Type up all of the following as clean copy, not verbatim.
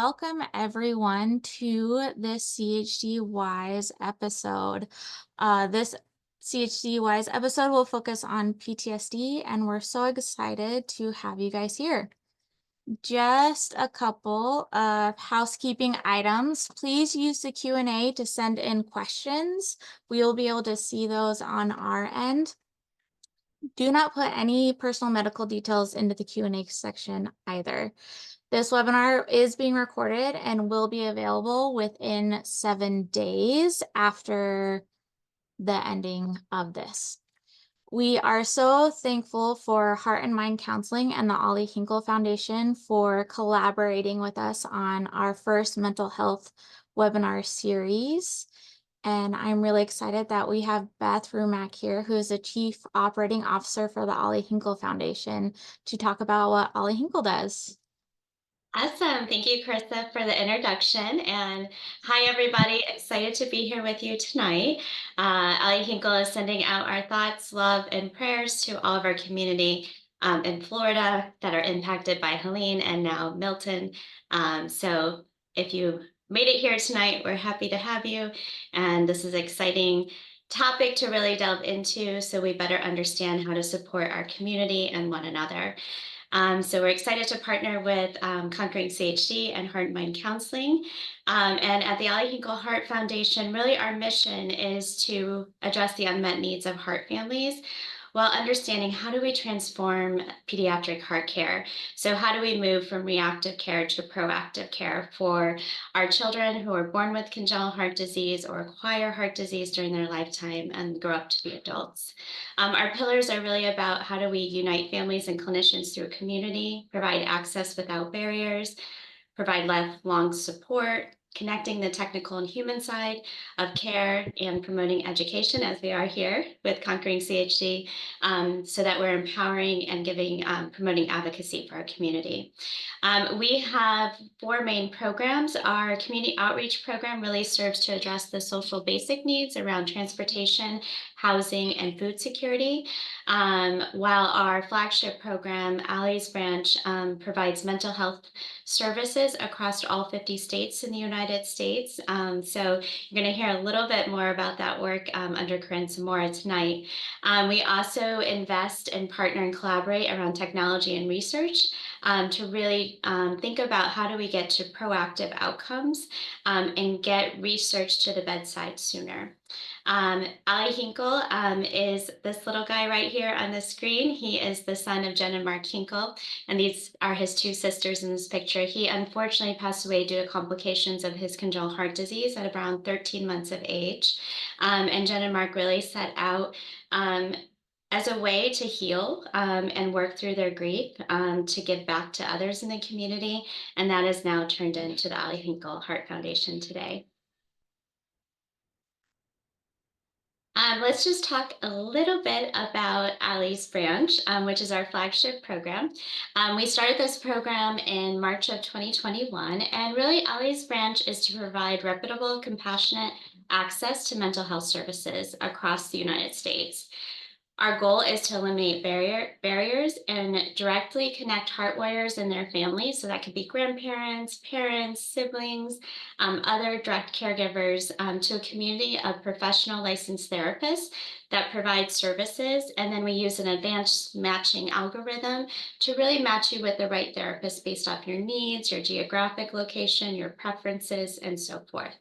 welcome everyone to this Chdwise episode. This Chdwise episode will focus on PTSD, and we're so excited to have you guys here. Just a couple of housekeeping items. Please use the Q&A to send in questions. We will be able to see those on our end. Do not put any personal medical details into the Q&A section either. This webinar is being recorded and will be available within 7 days after the ending of this. We are so thankful for Heart and Mind Counseling and the Ollie Hinkle Foundation for collaborating with us on our first mental health webinar series. And I'm really excited that we have Beth Rumack here, who is the Chief Operating Officer for the Ollie Hinkle Foundation, to talk about what Ollie Hinkle does. Awesome. Thank you, Carissa, for the introduction. And hi, everybody. Excited to be here with you tonight. Ollie Hinkle is sending out our thoughts, love, and prayers to all of our community in Florida that are impacted by Helene and now Milton. So if you made it here tonight, we're happy to have you. And this is an exciting topic to really delve into so we better understand how to support our community and one another. So we're excited to partner with Conquering Chdwise and Heart and Mind Counseling. And at the Ollie Hinkle Heart Foundation, really our mission is to address the unmet needs of heart families while understanding how do we transform pediatric heart care. So how do we move from reactive care to proactive care for our children who are born with congenital heart disease or acquire heart disease during their lifetime and grow up to be adults. Our pillars are really about how do we unite families and clinicians through a community, provide access without barriers, provide lifelong support, connecting the technical and human side of care, and promoting education, as we are here with Conquering Chdwise, so that we're empowering and giving, promoting advocacy for our community. We have 4 main programs. Our community outreach program really serves to address the social basic needs around transportation, housing, and food security, while our flagship program, Allie's Branch, provides mental health services across all 50 states in the United States. So you're going to hear a little bit more about that work under Corinne Zamora tonight. We also invest and partner and collaborate around technology and research to really think about how do we get to proactive outcomes and get research to the bedside sooner. Ollie Hinkle is this little guy right here on the screen. He is the son of Jen and Mark Hinkle, and these are his 2 sisters in this picture. He unfortunately passed away due to complications of his congenital heart disease at around 13 months of age. And Jen and Mark really set out as a way to heal and work through their grief, to give back to others in the community. And that is now turned into the Ollie Hinkle Heart Foundation today. Let's just talk a little bit about Allie's Branch, which is our flagship program. We started this program in March of 2021, and really Allie's Branch is to provide reputable, compassionate access to mental health services across the United States. Our goal is to eliminate barriers and directly connect heart warriors and their families. So that could be grandparents, parents, siblings, other direct caregivers, to a community of professional licensed therapists that provide services. And then we use an advanced matching algorithm to really match you with the right therapist based off your needs, your geographic location, your preferences, and so forth.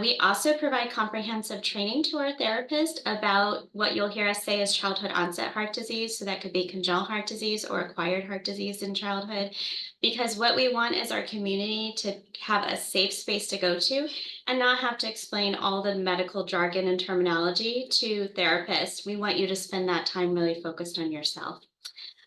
We also provide comprehensive training to our therapist about what you'll hear us say is childhood onset heart disease. So that could be congenital heart disease or acquired heart disease in childhood, because what we want is our community to have a safe space to go to and not have to explain all the medical jargon and terminology to therapists. We want you to spend that time really focused on yourself.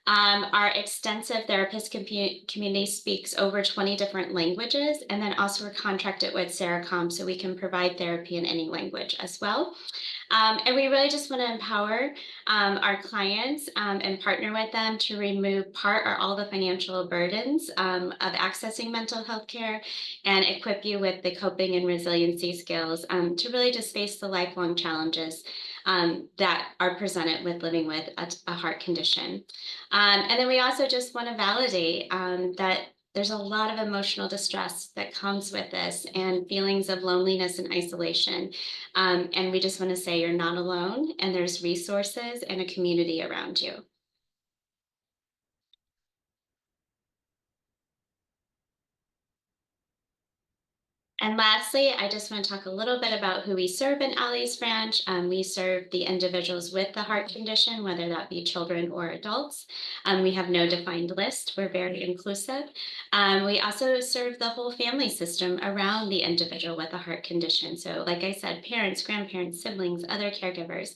Our extensive therapist community speaks over 20 different languages, and then also we're contracted with Seracom, so we can provide therapy in any language as well. And we really just want to empower our clients and partner with them to remove part or all the financial burdens of accessing mental health care and equip you with the coping and resiliency skills to really just face the lifelong challenges that are presented with living with a heart condition. And then we also just want to validate that There's a lot of emotional distress that comes with this and feelings of loneliness and isolation. And we just want to say you're not alone, and there's resources and a community around you. And lastly, I just want to talk a little bit about who we serve in Ollie's Branch. We serve the individuals with the heart condition, whether that be children or adults. We have no defined list. We're very inclusive. We also serve the whole family system around the individual with a heart condition. So, like I said, parents, grandparents, siblings, other caregivers.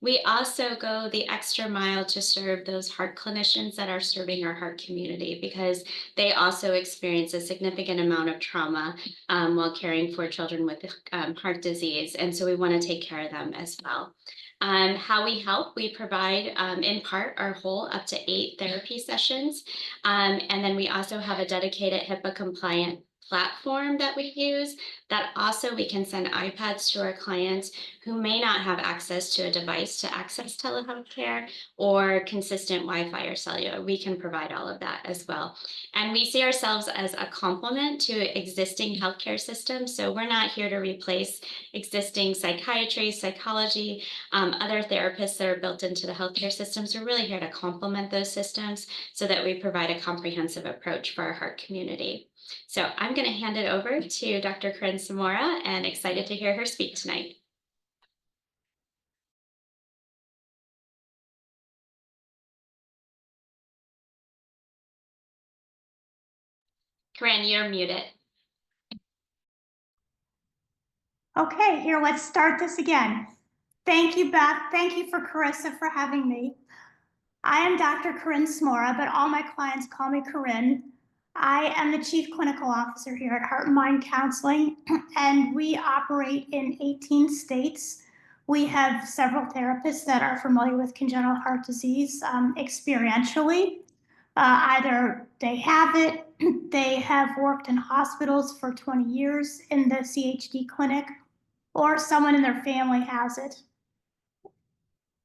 We also go the extra mile to serve those heart clinicians that are serving our heart community because they also experience a significant amount of trauma while caring for children with heart disease. And so we want to take care of them as well. How we help, we provide in part our whole up to 8 therapy sessions. And then we also have a dedicated HIPAA compliant platform that we use that also we can send iPads to our clients who may not have access to a device to access telehealth care or consistent Wi-Fi or cellular. We can provide all of that as well. And we see ourselves as a complement to existing healthcare systems. So we're not here to replace existing psychiatry, psychology, other therapists that are built into the healthcare systems. We're really here to complement those systems so that we provide a comprehensive approach for our heart community. So I'm going to hand it over to Dr. Corinne Samora, and excited to hear her speak tonight. Corinne, you're muted. Okay, here, let's start this again. Thank you, Beth. Thank you for Carissa for having me. I am Dr. Corinne Samora, but all my clients call me Corinne. I am the Chief Clinical Officer here at Heart and Mind Counseling, and we operate in 18 states. We have several therapists that are familiar with congenital heart disease experientially. Either they have it, they have worked in hospitals for 20 years in the CHD clinic, or someone in their family has it.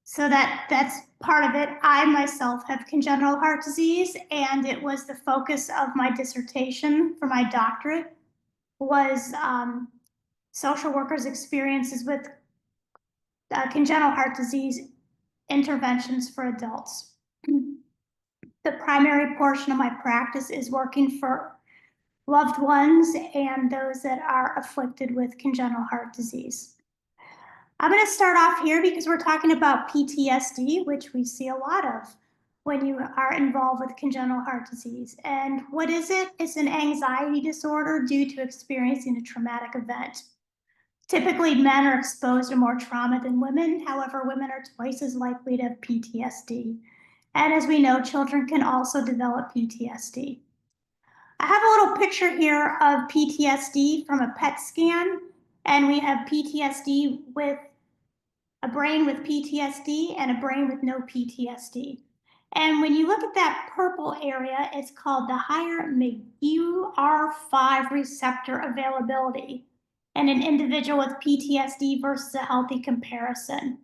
So that's part of it. I myself have congenital heart disease, and it was the focus of my dissertation for my doctorate was social workers' experiences with congenital heart disease interventions for adults. The primary portion of my practice is working for loved ones and those that are afflicted with congenital heart disease. I'm going to start off here because we're talking about PTSD, which we see a lot of when you are involved with congenital heart disease. And what is it? It's an anxiety disorder due to experiencing a traumatic event. Typically, men are exposed to more trauma than women. However, women are twice as likely to have PTSD. And as we know, children can also develop PTSD. I have a little picture here of PTSD from a PET scan, and we have PTSD with a brain with PTSD and a brain with no PTSD. And when you look at that purple area, it's called the higher McGUR5 receptor availability in an individual with PTSD versus a healthy comparison.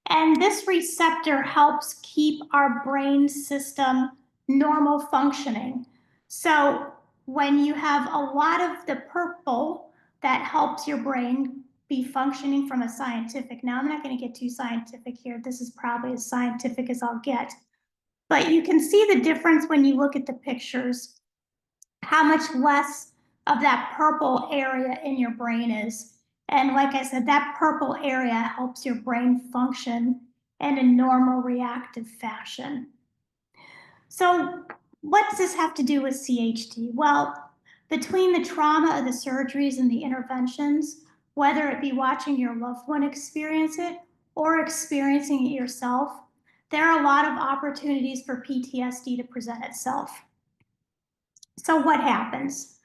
And this receptor helps keep our brain system normal functioning. So when you have a lot of the purple, that helps your brain be functioning from a scientific. Now, I'm not going to get too scientific here. This is probably as scientific as I'll get. But you can see the difference when you look at the pictures, how much less of that purple area in your brain is. And like I said, that purple area helps your brain function in a normal reactive fashion. So what does this have to do with CHD? Well, between the trauma of the surgeries and the interventions, whether it be watching your loved one experience it or experiencing it yourself, there are a lot of opportunities for PTSD to present itself. So what happens?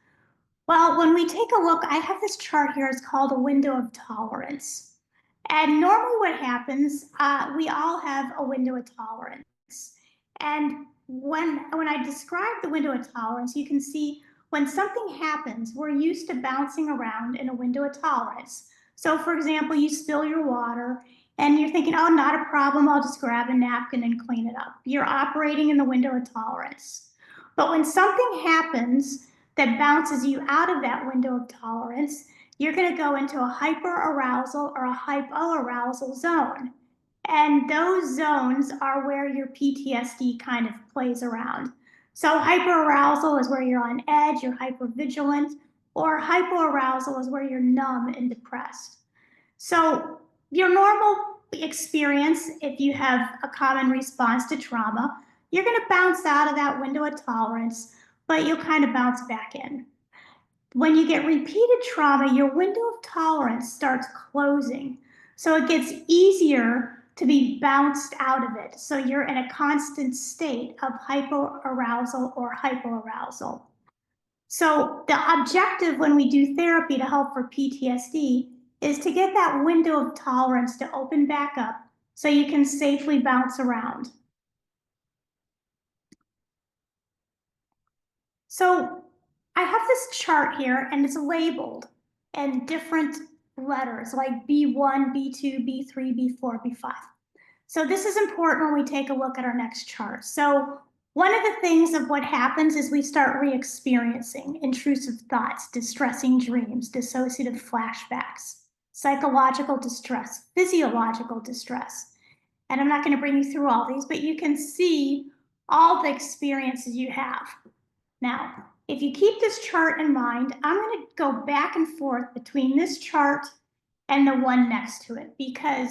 Well, when we take a look, I have this chart here, it's called a window of tolerance. And normally what happens, we all have a window of tolerance. And when I describe the window of tolerance, you can see when something happens, we're used to bouncing around in a window of tolerance. So for example, you spill your water and you're thinking, oh, not a problem, I'll just grab a napkin and clean it up. You're operating in the window of tolerance. But when something happens that bounces you out of that window of tolerance, you're going to go into a hyperarousal or a hypoarousal zone. And those zones are where your PTSD kind of plays around. So hyperarousal is where you're on edge, you're hypervigilant, or hypoarousal is where you're numb and depressed. So your normal experience, if you have a common response to trauma, you're going to bounce out of that window of tolerance, but you'll kind of bounce back in. When you get repeated trauma, your window of tolerance starts closing. So it gets easier to be bounced out of it. So you're in a constant state of hypoarousal or hypoarousal. So the objective when we do therapy to help for PTSD is to get that window of tolerance to open back up so you can safely bounce around. So I have this chart here and it's labeled in different letters like B1, B2, B3, B4, B5. So this is important when we take a look at our next chart. So one of the things of what happens is we start re-experiencing intrusive thoughts, distressing dreams, dissociative flashbacks, psychological distress, physiological distress. And I'm not going to bring you through all these, but you can see all the experiences you have. Now, if you keep this chart in mind, I'm going to go back and forth between this chart and the one next to it because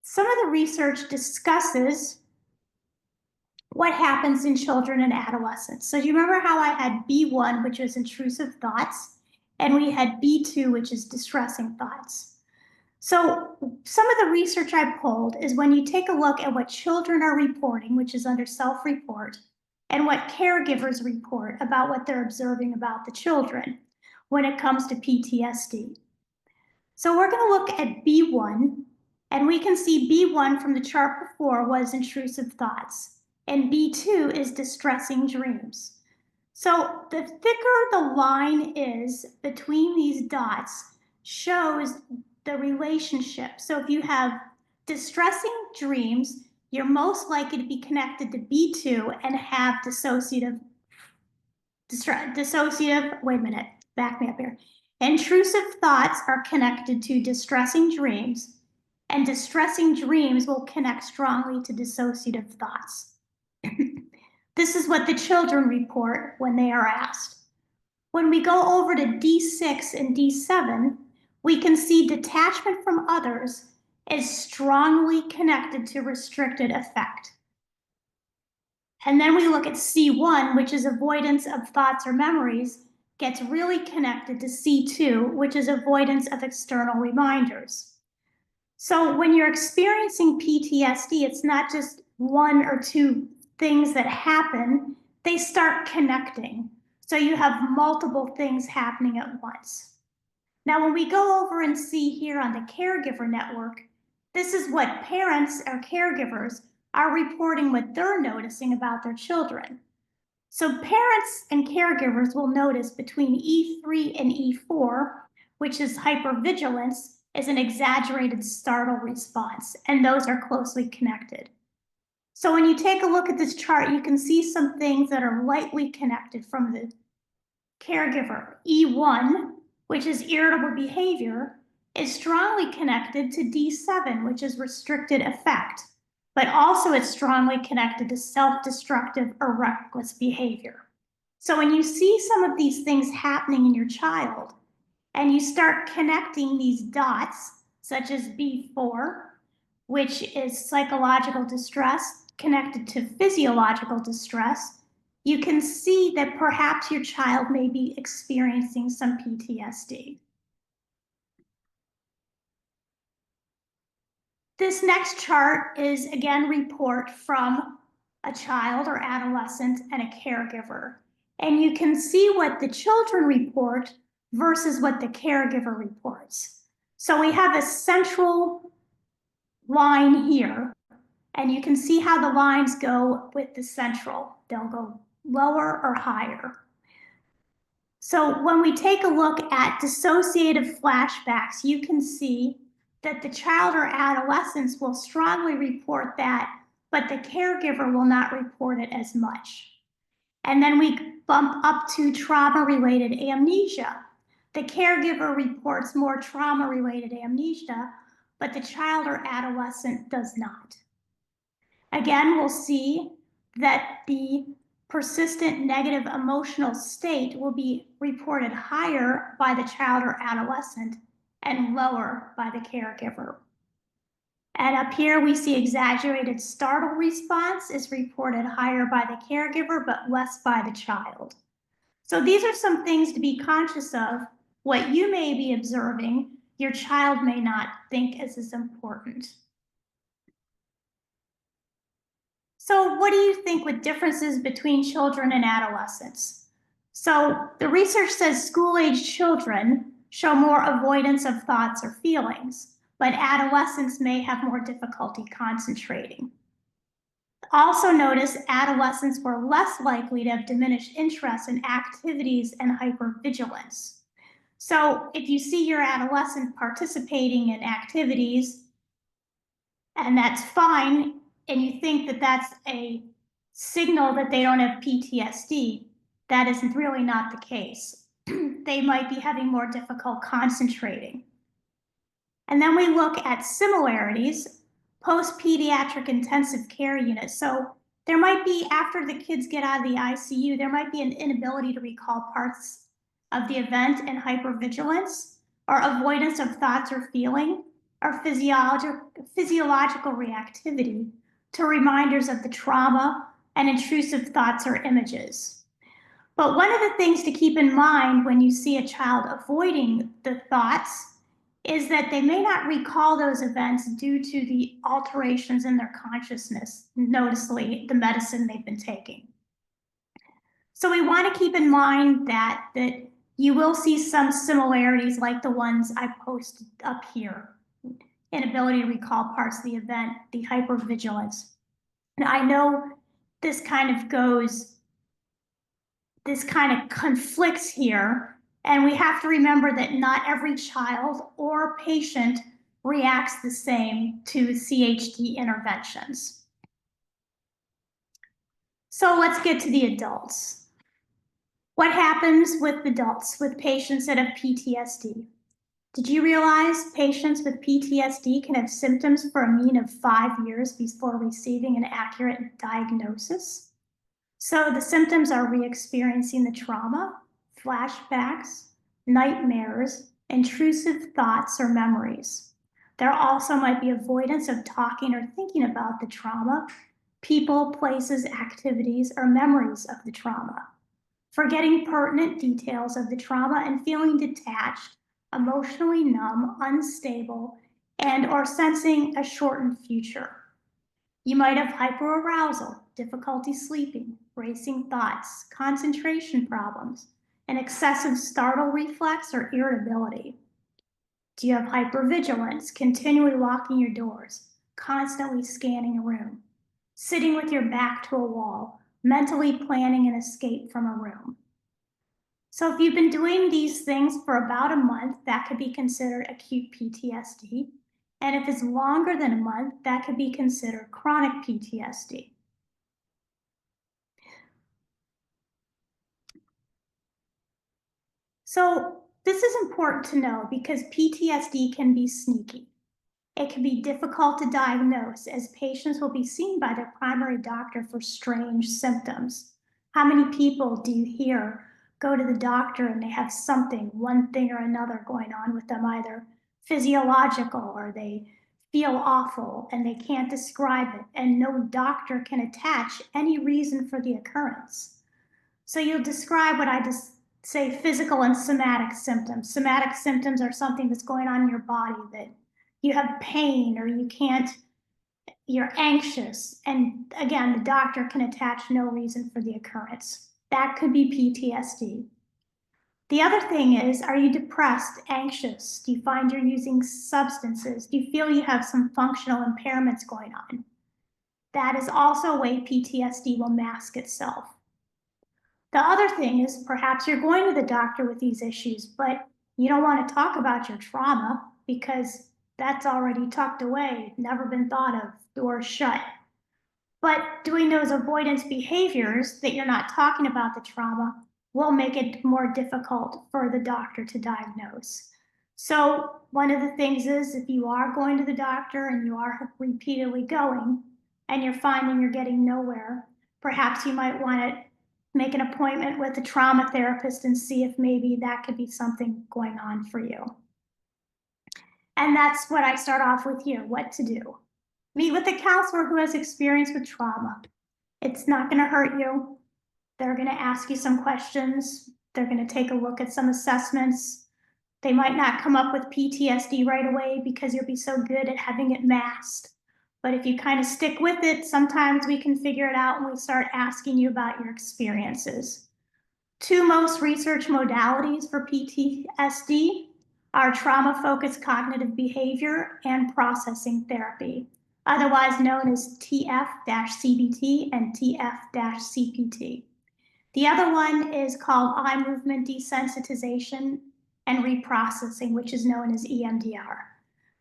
some of the research discusses what happens in children and adolescents. So do you remember how I had B1, which was intrusive thoughts, and we had B2, which is distressing thoughts? So some of the research I pulled is when you take a look at what children are reporting, which is under self-report, and what caregivers report about what they're observing about the children when it comes to PTSD. So we're going to look at B1, and we can see B1 from the chart before was intrusive thoughts, and B2 is distressing dreams. So the thicker the line is between these dots shows the relationship. So if you have distressing dreams, you're most likely to be connected to B2 and have wait a minute, back me up here. Intrusive thoughts are connected to distressing dreams, and distressing dreams will connect strongly to dissociative thoughts. This is what the children report when they are asked. When we go over to D6 and D7, we can see detachment from others is strongly connected to restricted affect. And then we look at C1, which is avoidance of thoughts or memories, gets really connected to C2, which is avoidance of external reminders. So when you're experiencing PTSD, it's not just one or two things that happen, they start connecting. So you have multiple things happening at once. Now, when we go over and see here on the caregiver network, this is what parents or caregivers are reporting what they're noticing about their children. So parents and caregivers will notice between E3 and E4, which is hypervigilance, is an exaggerated startle response, and those are closely connected. So when you take a look at this chart, you can see some things that are lightly connected from the caregiver. E1, which is irritable behavior, is strongly connected to D7, which is restricted affect, but also it's strongly connected to self-destructive or reckless behavior. So when you see some of these things happening in your child, and you start connecting these dots, such as B4, which is psychological distress connected to physiological distress, you can see that perhaps your child may be experiencing some PTSD. This next chart is again report from a child or adolescent and a caregiver. And you can see what the children report versus what the caregiver reports. So we have a central line here, and you can see how the lines go with the central. They'll go lower or higher. So when we take a look at dissociative flashbacks, you can see that the child or adolescents will strongly report that, but the caregiver will not report it as much. And then we bump up to trauma-related amnesia. The caregiver reports more trauma-related amnesia, but the child or adolescent does not. Again, we'll see that the persistent negative emotional state will be reported higher by the child or adolescent and lower by the caregiver. And up here we see exaggerated startle response is reported higher by the caregiver, but less by the child. So these are some things to be conscious of. What you may be observing, your child may not think is as important. So what do you think with differences between children and adolescents? So the research says school-age children show more avoidance of thoughts or feelings, but adolescents may have more difficulty concentrating. Also notice adolescents were less likely to have diminished interest in activities and hypervigilance. So if you see your adolescent participating in activities, and that's fine, and you think that that's a signal that they don't have PTSD, that is really not the case. They might be having more difficult concentrating. And then we look at similarities, post-pediatric intensive care units. So there might be, after the kids get out of the ICU, there might be an inability to recall parts of the event and hypervigilance, or avoidance of thoughts or feeling, or physiological reactivity to reminders of the trauma and intrusive thoughts or images. But one of the things to keep in mind when you see a child avoiding the thoughts is that they may not recall those events due to the alterations in their consciousness, noticeably the medicine they've been taking. So we want to keep in mind that you will see some similarities like the ones I posted up here. Inability to recall parts of the event, the hypervigilance. And I know this kind of conflicts here, and we have to remember that not every child or patient reacts the same to CHD interventions. So let's get to the adults. What happens with adults, with patients that have PTSD? Did you realize patients with PTSD can have symptoms for a mean of 5 years before receiving an accurate diagnosis? So the symptoms are re-experiencing the trauma, flashbacks, nightmares, intrusive thoughts or memories. There also might be avoidance of talking or thinking about the trauma, people, places, activities, or memories of the trauma. Forgetting pertinent details of the trauma and feeling detached, emotionally numb, unstable, and or sensing a shortened future. You might have hyperarousal, difficulty sleeping, racing thoughts, concentration problems, an excessive startle reflex or irritability. Do you have hypervigilance, continually locking your doors, constantly scanning a room, sitting with your back to a wall, mentally planning an escape from a room? So if you've been doing these things for about a month, that could be considered acute PTSD. And if it's longer than a month, that could be considered chronic PTSD. So this is important to know because PTSD can be sneaky. It can be difficult to diagnose as patients will be seen by their primary doctor for strange symptoms. How many people do you hear go to the doctor and they have something, one thing or another going on with them, either physiological or they feel awful and they can't describe it, and no doctor can attach any reason for the occurrence? So you'll describe what I just say physical and somatic symptoms. Somatic symptoms are something that's going on in your body, that you have pain or you're anxious. And again, the doctor can attach no reason for the occurrence. That could be PTSD. The other thing is, are you depressed, anxious? Do you find you're using substances? Do you feel you have some functional impairments going on? That is also a way PTSD will mask itself. The other thing is perhaps you're going to the doctor with these issues, but you don't want to talk about your trauma because that's already tucked away, never been thought of, door shut. But doing those avoidance behaviors that you're not talking about the trauma will make it more difficult for the doctor to diagnose. So one of the things is if you are going to the doctor and you are repeatedly going and you're finding you're getting nowhere, perhaps you might want to make an appointment with a trauma therapist and see if maybe that could be something going on for you. And that's what I start off with here, what to do. Meet with a counselor who has experience with trauma. It's not going to hurt you. They're going to ask you some questions. They're going to take a look at some assessments. They might not come up with PTSD right away because you'll be so good at having it masked. But if you kind of stick with it, sometimes we can figure it out when we start asking you about your experiences. Two most research modalities for PTSD are trauma-focused cognitive behavior and processing therapy, otherwise known as TF-CBT and TF-CPT. The other one is called eye movement desensitization and reprocessing, which is known as EMDR.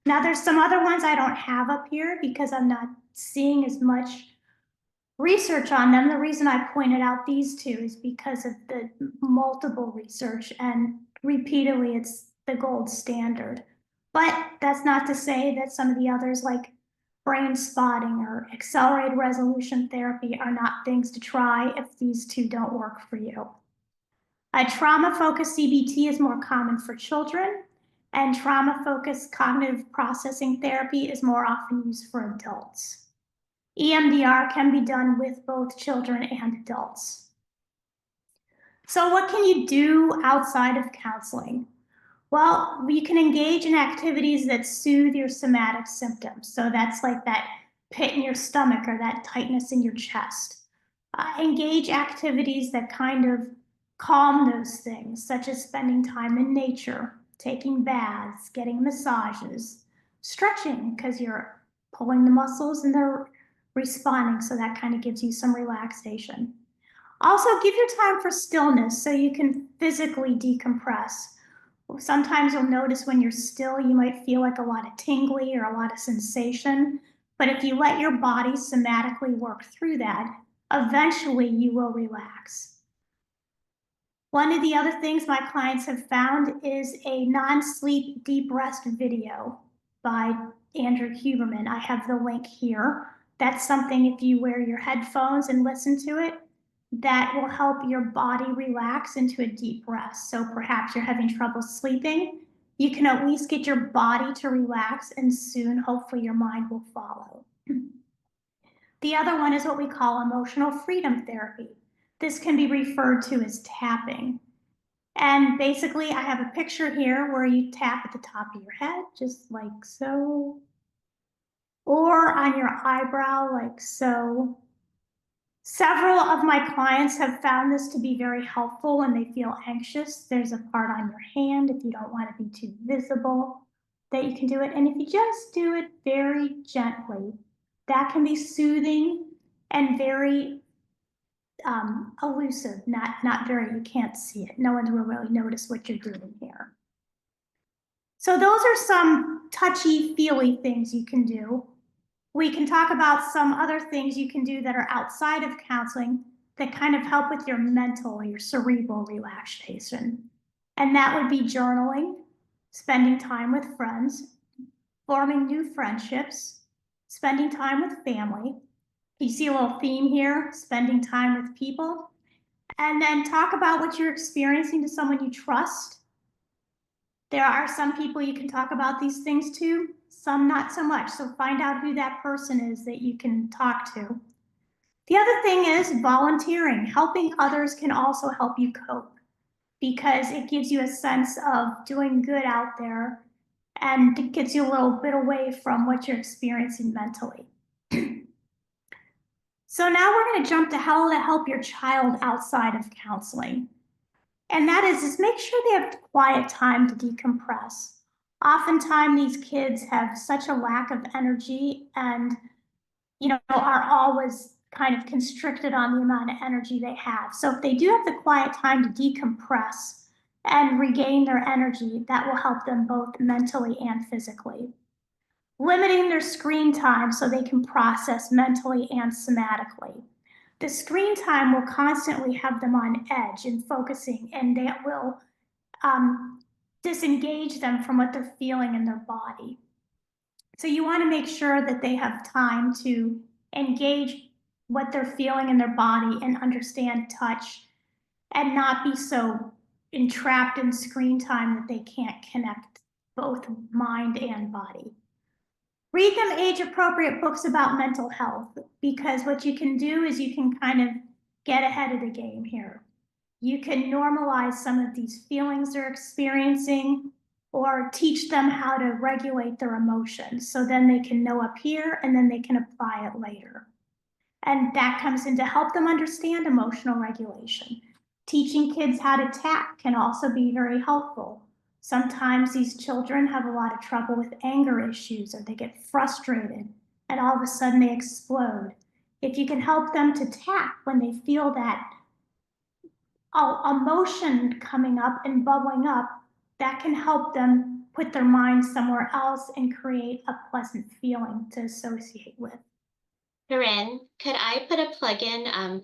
Now, there's some other ones I don't have up here because I'm not seeing as much research on them. The reason I pointed out these two is because of the multiple research, and repeatedly it's the gold standard. But that's not to say that some of the others like brain spotting or accelerated resolution therapy are not things to try if these two don't work for you. A trauma-focused CBT is more common for children, and trauma-focused cognitive processing therapy is more often used for adults. EMDR can be done with both children and adults. So what can you do outside of counseling? Well, you can engage in activities that soothe your somatic symptoms. So that's like that pit in your stomach or that tightness in your chest. Engage activities that kind of calm those things, such as spending time in nature, taking baths, getting massages, stretching because you're pulling the muscles and they're responding, so that kind of gives you some relaxation. Also, give your time for stillness so you can physically decompress. Sometimes you'll notice when you're still, you might feel like a lot of tingly or a lot of sensation, but if you let your body somatically work through that, eventually you will relax. One of the other things my clients have found is a non-sleep deep rest video by Andrew Huberman. I have the link here. That's something if you wear your headphones and listen to it, that will help your body relax into a deep rest. So perhaps you're having trouble sleeping, you can at least get your body to relax, and soon, hopefully, your mind will follow. The other one is what we call emotional freedom therapy. This can be referred to as tapping. And basically, I have a picture here where you tap at the top of your head, just like so, or on your eyebrow, like so. Several of my clients have found this to be very helpful when they feel anxious. There's a part on your hand, if you don't want to be too visible, that you can do it. And if you just do it very gently, that can be soothing and very elusive, not very, you can't see it. No one will really notice what you're doing here. So those are some touchy-feely things you can do. We can talk about some other things you can do that are outside of counseling that kind of help with your mental, your cerebral relaxation. And that would be journaling, spending time with friends, forming new friendships, spending time with family. You see a little theme here, spending time with people. And then talk about what you're experiencing to someone you trust. There are some people you can talk about these things to, some not so much. So find out who that person is that you can talk to. The other thing is volunteering. Helping others can also help you cope because it gives you a sense of doing good out there, and it gets you a little bit away from what you're experiencing mentally. So now we're going to jump to how to help your child outside of counseling. And that is make sure they have quiet time to decompress. Oftentimes these kids have such a lack of energy and, are always kind of constricted on the amount of energy they have. So if they do have the quiet time to decompress and regain their energy, that will help them both mentally and physically. limiting their screen time so they can process mentally and somatically. The screen time will constantly have them on edge and focusing, and that will disengage them from what they're feeling in their body. So you want to make sure that they have time to engage what they're feeling in their body and understand touch and not be so entrapped in screen time that they can't connect both mind and body. Read them age-appropriate books about mental health, because what you can do is you can kind of get ahead of the game here. You can normalize some of these feelings they're experiencing or teach them how to regulate their emotions so then they can know up here and then they can apply it later. And that comes in to help them understand emotional regulation. Teaching kids how to tap can also be very helpful. Sometimes these children have a lot of trouble with anger issues, or they get frustrated and all of a sudden they explode. If you can help them to tap when they feel that emotion coming up and bubbling up, that can help them put their mind somewhere else and create a pleasant feeling to associate with. Corinne, could I put a plug in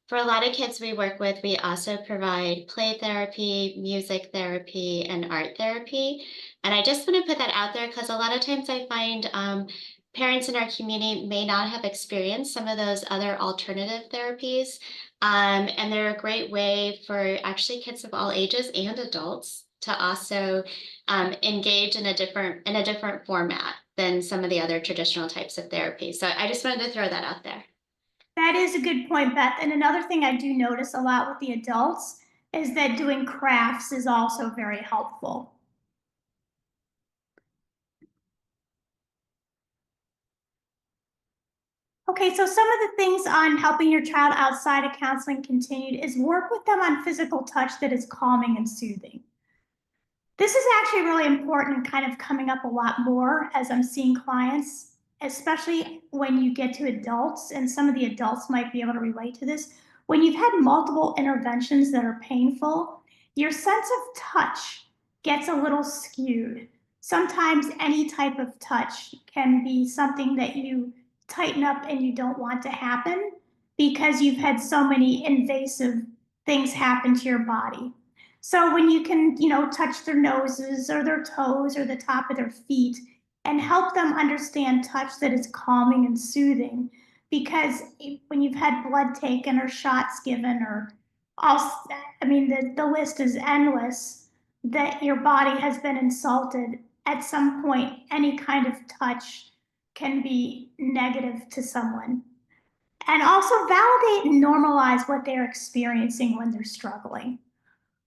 for a lot of kids we work with, we also provide play therapy, music therapy, and art therapy. And I just want to put that out there because a lot of times I find parents in our community may not have experienced some of those other alternative therapies. And they're a great way for actually kids of all ages and adults to also engage in a different format than some of the other traditional types of therapy. So I just wanted to throw that out there. That is a good point, Beth. And another thing I do notice a lot with the adults is that doing crafts is also very helpful. Okay, so some of the things on helping your child outside of counseling continued is work with them on physical touch that is calming and soothing. This is actually really important and kind of coming up a lot more as I'm seeing clients, especially when you get to adults, and some of the adults might be able to relate to this. When you've had multiple interventions that are painful, your sense of touch gets a little skewed. Sometimes any type of touch can be something that you tighten up and you don't want to happen because you've had so many invasive things happen to your body. So when you can, touch their noses or their toes or the top of their feet and help them understand touch that is calming and soothing, because when you've had blood taken or shots given or the list is endless, that your body has been insulted at some point, any kind of touch can be negative to someone. And also validate and normalize what they're experiencing when they're struggling.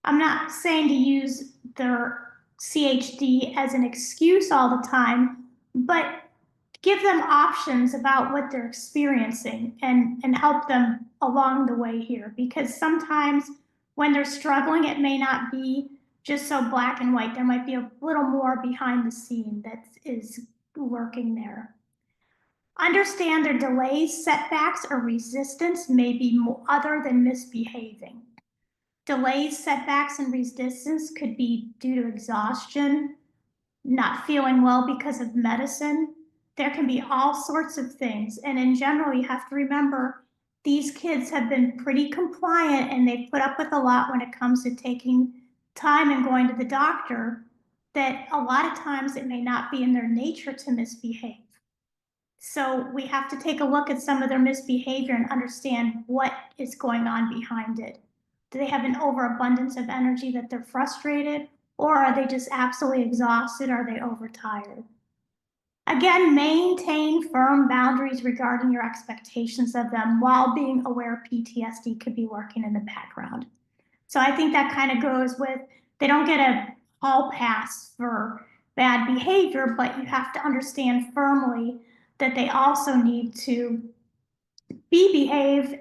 I'm not saying to use their CHD as an excuse all the time, but give them options about what they're experiencing and help them along the way here. Because sometimes when they're struggling, it may not be just so black and white. There might be a little more behind the scene that is lurking there. Understand their delays, setbacks, or resistance may be other than misbehaving. Delays, setbacks, and resistance could be due to exhaustion, not feeling well because of medicine. There can be all sorts of things. And in general, you have to remember these kids have been pretty compliant and they've put up with a lot when it comes to taking time and going to the doctor, that a lot of times it may not be in their nature to misbehave. So we have to take a look at some of their misbehavior and understand what is going on behind it. Do they have an overabundance of energy that they're frustrated, or are they just absolutely exhausted? Are they overtired? Again, maintain firm boundaries regarding your expectations of them while being aware PTSD could be working in the background. So I think that kind of goes with, they don't get a hall pass for bad behavior, but you have to understand firmly that they also need to be behaved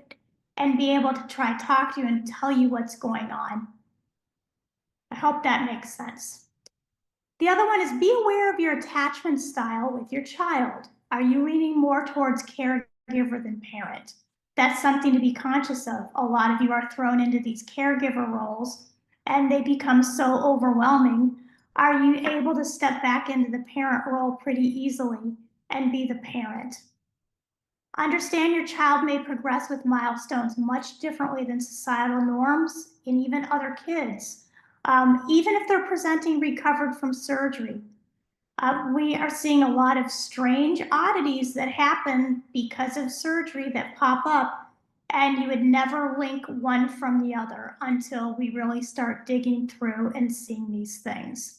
and be able to try to talk to you and tell you what's going on. I hope that makes sense. The other one is be aware of your attachment style with your child. Are you leaning more towards caregiver than parent? That's something to be conscious of. A lot of you are thrown into these caregiver roles and they become so overwhelming. Are you able to step back into the parent role pretty easily and be the parent? Understand your child may progress with milestones much differently than societal norms and even other kids. Even if they're presenting recovered from surgery, we are seeing a lot of strange oddities that happen because of surgery that pop up, and you would never link one from the other until we really start digging through and seeing these things.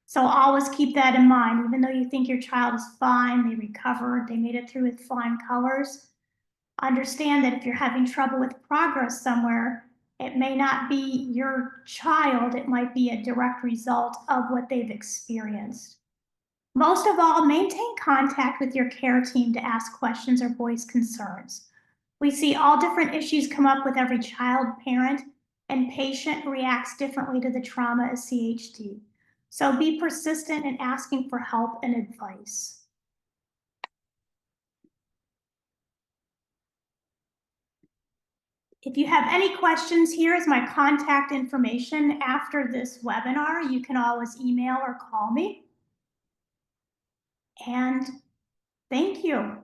So always keep that in mind. Even though you think your child is fine, they recovered, they made it through with flying colors, understand that if you're having trouble with progress somewhere, it may not be your child, it might be a direct result of what they've experienced. Most of all, maintain contact with your care team to ask questions or voice concerns. We see all different issues come up with every child, parent, and patient reacts differently to the trauma of CHD. So be persistent in asking for help and advice. If you have any questions, here is my contact information. After this webinar, you can always email or call me. And thank you.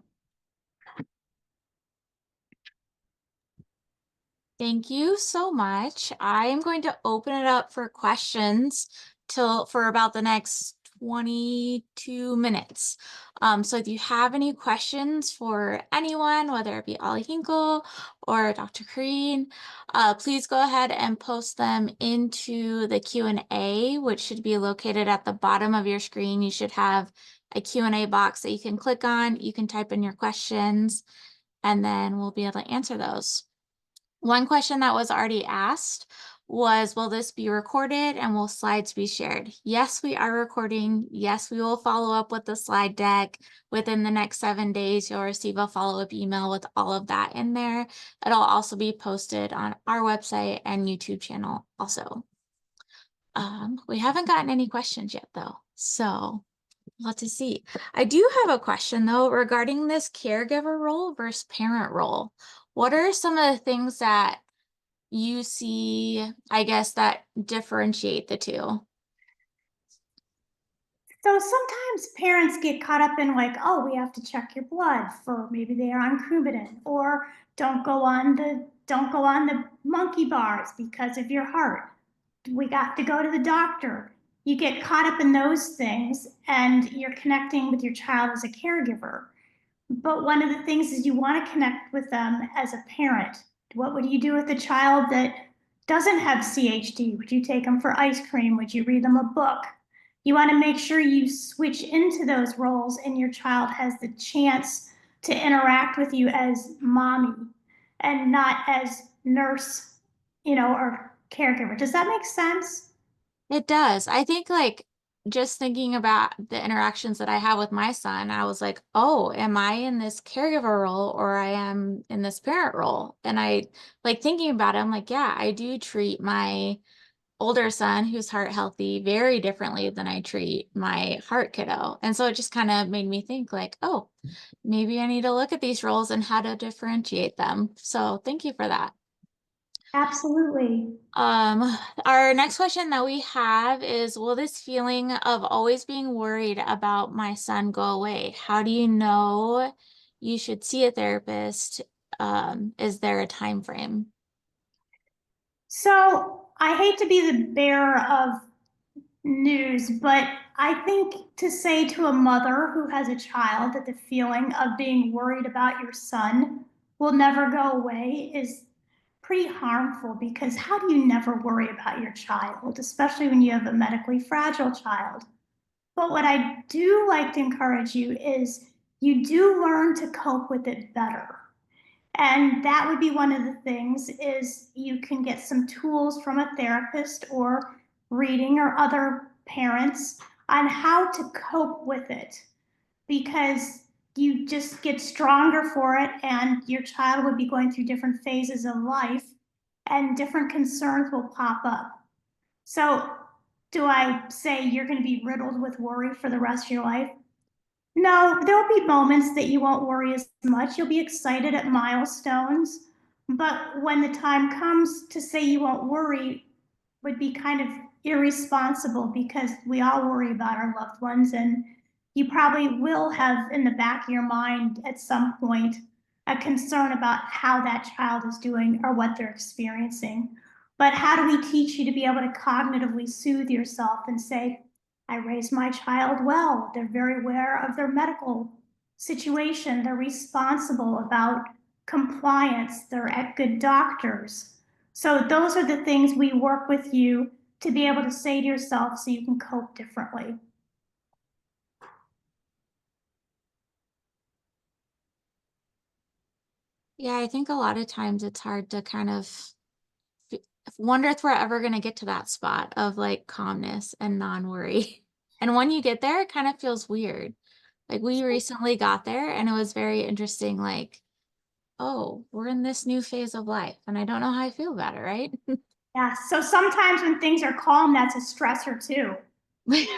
Thank you so much. I am going to open it up for questions for about the next 22 minutes. So if you have any questions for anyone, whether it be Ollie Hinkle or Dr. Kareen, please go ahead and post them into the Q&A, which should be located at the bottom of your screen. You should have a Q&A box that you can click on. You can type in your questions, and then we'll be able to answer those. One question that was already asked was, will this be recorded and will slides be shared? Yes, we are recording. Yes, we will follow up with the slide deck. Within the next 7 days, you'll receive a follow-up email with all of that in there. It'll also be posted on our website and YouTube channel also. We haven't gotten any questions yet though, so let's see. I do have a question though regarding this caregiver role versus parent role. What are some of the things that you see, I guess, that differentiate the two? So sometimes parents get caught up in like, oh, we have to check your blood for maybe they are on Coumadin, or don't go on the monkey bars because of your heart. We got to go to the doctor. You get caught up in those things and you're connecting with your child as a caregiver. But one of the things is you want to connect with them as a parent. What would you do with a child that doesn't have CHD? Would you take them for ice cream? Would you read them a book? You want to make sure you switch into those roles and your child has the chance to interact with you as mommy and not as nurse, or caregiver. Does that make sense? It does. I think like just thinking about the interactions that I have with my son, I was like, oh, am I in this caregiver role or I am in this parent role? And I like thinking about it, I'm like, yeah, I do treat my older son who's heart healthy very differently than I treat my heart kiddo. And so it just kind of made me think like, oh, maybe I need to look at these roles and how to differentiate them. So thank you for that. Absolutely. Our next question that we have is, will this feeling of always being worried about my son go away? How do you know you should see a therapist? Is there a time frame? So I hate to be the bearer of news, but I think to say to a mother who has a child that the feeling of being worried about your son will never go away is pretty harmful, because how do you never worry about your child, especially when you have a medically fragile child? But what I do like to encourage you is you do learn to cope with it better. And that would be one of the things is you can get some tools from a therapist or reading or other parents on how to cope with it, because you just get stronger for it and your child would be going through different phases of life and different concerns will pop up. So do I say you're going to be riddled with worry for the rest of your life? No, there'll be moments that you won't worry as much. You'll be excited at milestones. But when the time comes to say you won't worry, would be kind of irresponsible because we all worry about our loved ones, and you probably will have in the back of your mind at some point a concern about how that child is doing or what they're experiencing. But how do we teach you to be able to cognitively soothe yourself and say, I raised my child well. They're very aware of their medical situation. They're responsible about compliance. They're at good doctors. So those are the things we work with you to be able to say to yourself so you can cope differently. Yeah, I think a lot of times it's hard to kind of wonder if we're ever going to get to that spot of like calmness and non-worry. And when you get there, it kind of feels weird. Like we recently got there and it was very interesting. Like, oh, we're in this new phase of life and I don't know how I feel about it, right? Yeah, so sometimes when things are calm, that's a stressor too. Right.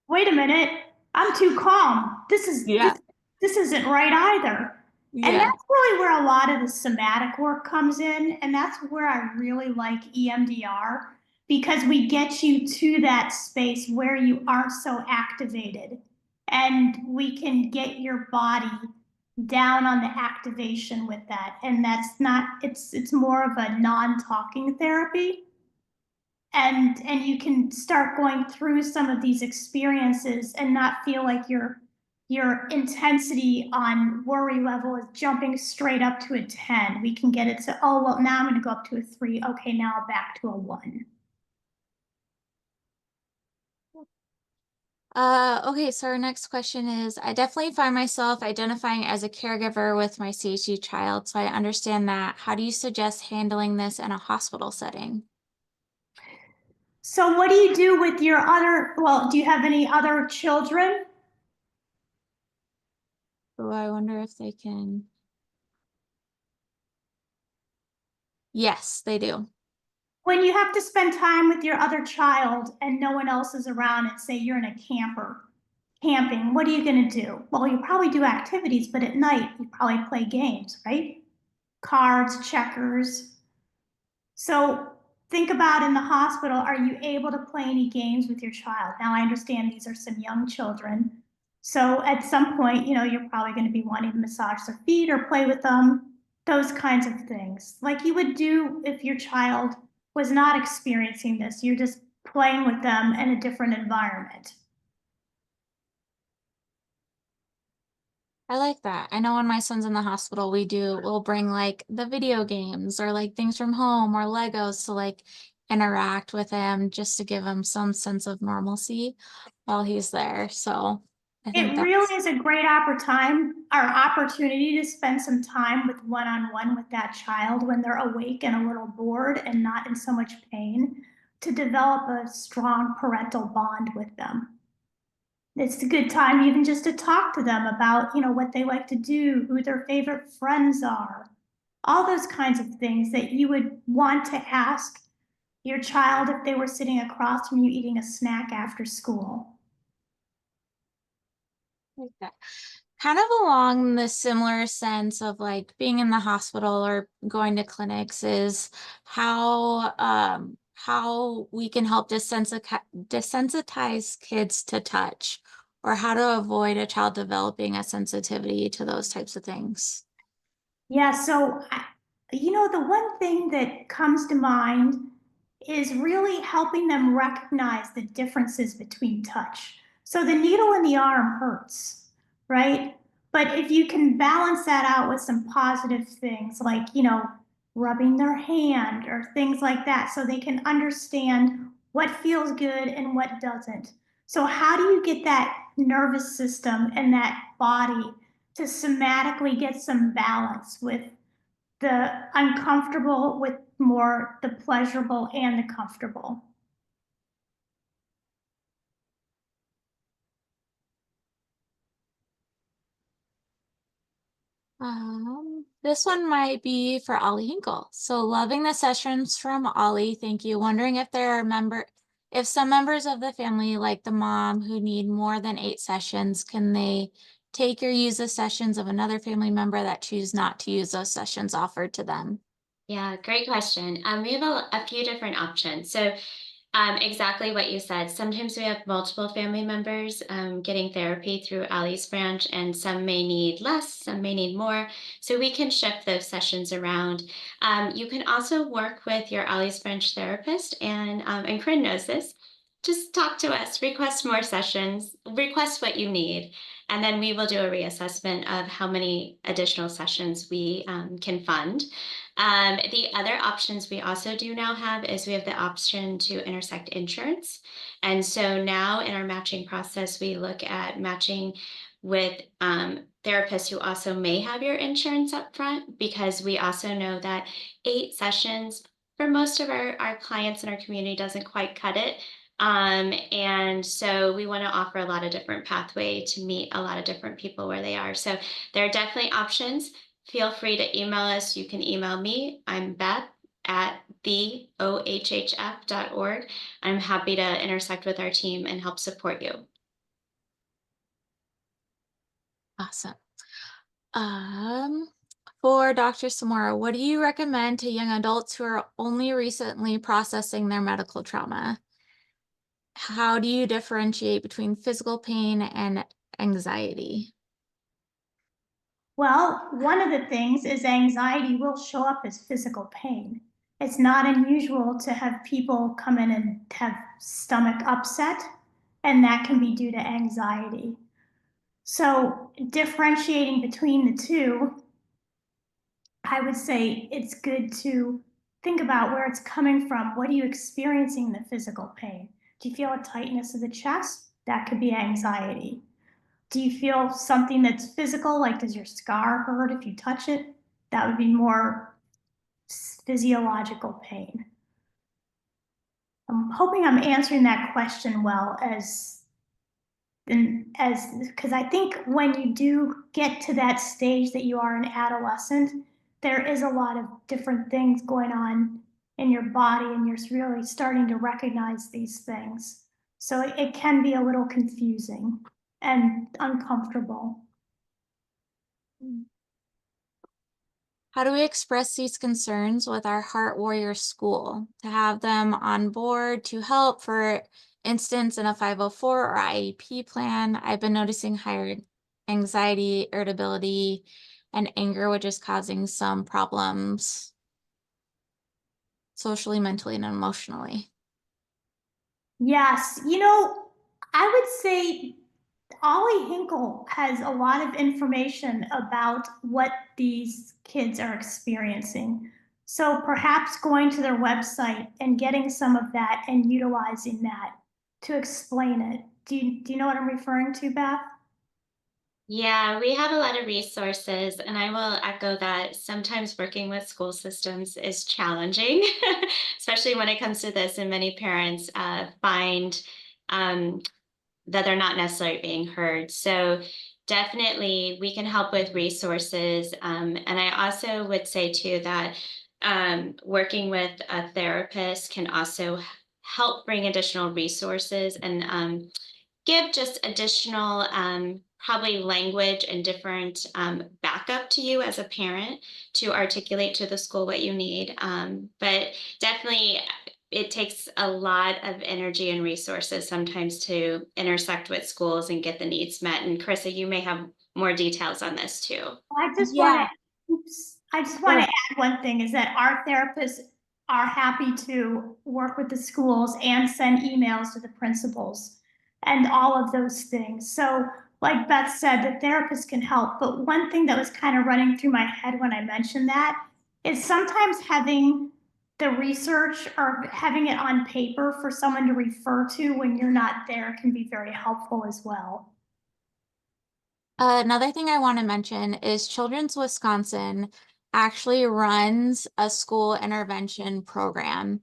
Wait a minute, I'm too calm. Yeah. This isn't right either. And Yeah. that's really where a lot of the somatic work comes in, and that's where I really like EMDR because we get you to that space where you aren't so activated, and we can get your body down on the activation with that. And that's not it's more of a non-talking therapy, and you can start going through some of these experiences and not feel like your intensity on worry level is jumping straight up to a 10. We can get it to, oh well, now I'm going to go up to a 3. Okay, now back to a 1. Okay, so our next question is, I definitely find myself identifying as a caregiver with my CHD child, so I understand that. How do you suggest handling this in a hospital setting? So what do you do with your other, well, do you have any other children? Oh, I wonder if they can. Yes, they do. When you have to spend time with your other child and no one else is around, and say you're in a camping, what are you going to do? Well, you probably do activities, but at night you probably play games, right? Cards, checkers. So think about in the hospital, are you able to play any games with your child? Now I understand these are some young children. So at some point, you're probably going to be wanting to massage their feet or play with them, those kinds of things. Like you would do if your child was not experiencing this. You're just playing with them in a different environment. I like that. I know when my son's in the hospital, we'll bring like the video games or like things from home or Legos to like interact with him just to give him some sense of normalcy while he's there. So I think It really that's is a great opportunity to spend some time with one-on-one with that child when they're awake and a little bored and not in so much pain, to develop a strong parental bond with them. It's a good time even just to talk to them about, what they like to do, who their favorite friends are, all those kinds of things that you would want to ask your child if they were sitting across from you eating a snack after school. like that. Kind of along the similar sense of like being in the hospital or going to clinics is how we can help desensitize kids to touch or how to avoid a child developing a sensitivity to those types of things. Yeah, so the one thing that comes to mind is really helping them recognize the differences between touch. So the needle in the arm hurts, right? But if you can balance that out with some positive things like, rubbing their hand or things like that, so they can understand what feels good and what doesn't. So, how do you get that nervous system and that body to somatically get some balance with the uncomfortable with more the pleasurable and the comfortable? This one might be for Ollie Hinkle. So loving the sessions from Ollie, thank you. Wondering if if some members of the family, like the mom who need more than 8 sessions, can they take or use the sessions of another family member that choose not to use those sessions offered to them? Yeah, great question. We have a few different options. So Exactly what you said. Sometimes we have multiple family members getting therapy through Allie's branch, and some may need less, some may need more. So we can shift those sessions around. You can also work with your Allie's branch therapist, and Corinne knows this. Just talk to us, request more sessions, request what you need, and then we will do a reassessment of how many additional sessions we can fund. The other options we also do now have is we have the option to intersect insurance. And so now in our matching process, we look at matching with therapists who also may have your insurance up front, because we also know that 8 sessions for most of our clients in our community doesn't quite cut it. And so we want to offer a lot of different pathway to meet a lot of different people where they are. So there are definitely options. Feel free to email us. You can email me. I'm Beth at theohhf.org. I'm happy to intersect with our team and help support you. Awesome. For Dr. Samora, what do you recommend to young adults who are only recently processing their medical trauma? How do you differentiate between physical pain and anxiety? Well, one of the things is anxiety will show up as physical pain. It's not unusual to have people come in and have stomach upset, and that can be due to anxiety. So, differentiating between the two, I would say it's good to think about where it's coming from. What are you experiencing in the physical pain? Do you feel a tightness of the chest? That could be anxiety. Do you feel something that's physical, like does your scar hurt if you touch it? That would be more physiological pain. I'm hoping I'm answering that question well, because I think when you do get to that stage that you are an adolescent, there is a lot of different things going on in your body, and you're really starting to recognize these things. So it can be a little confusing and uncomfortable. How do we express these concerns with our Heart Warrior School to have them on board to help? For instance, in a 504 or IEP plan, I've been noticing higher anxiety, irritability, and anger, which is causing some problems socially, mentally, and emotionally. Yes, I would say Ollie Hinkle has a lot of information about what these kids are experiencing. So perhaps going to their website and getting some of that and utilizing that to explain it. Do you know what I'm referring to, Beth? Yeah, we have a lot of resources, and I will echo that sometimes working with school systems is challenging, especially when it comes to this. And many parents find um, that they're not necessarily being heard. So definitely we can help with resources. And I also would say too that working with a therapist can also help bring additional resources and give just additional probably language and different backup to you as a parent to articulate to the school what you need. But definitely it takes a lot of energy and resources sometimes to intersect with schools and get the needs met. And Carissa, you may have more details on this too. I just want Yeah. to, oops, I just want to add one thing is that our therapists are happy to work with the schools and send emails to the principals and all of those things. So, like Beth said, the therapist can help. But one thing that was kind of running through my head when I mentioned that is sometimes having the research or having it on paper for someone to refer to when you're not there can be very helpful as well. Another thing I want to mention is Children's Wisconsin actually runs a school intervention program.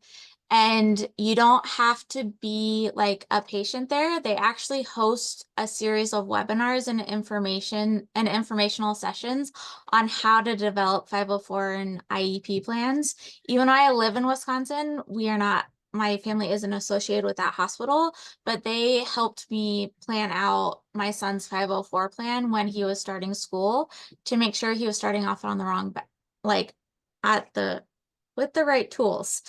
And you don't have to be like a patient there. They actually host a series of webinars and informational sessions on how to develop 504 and IEP plans. Even though I live in Wisconsin, my family isn't associated with that hospital, but they helped me plan out my son's 504 plan when he was starting school to make sure he was starting off on the wrong, like at the with the right tools.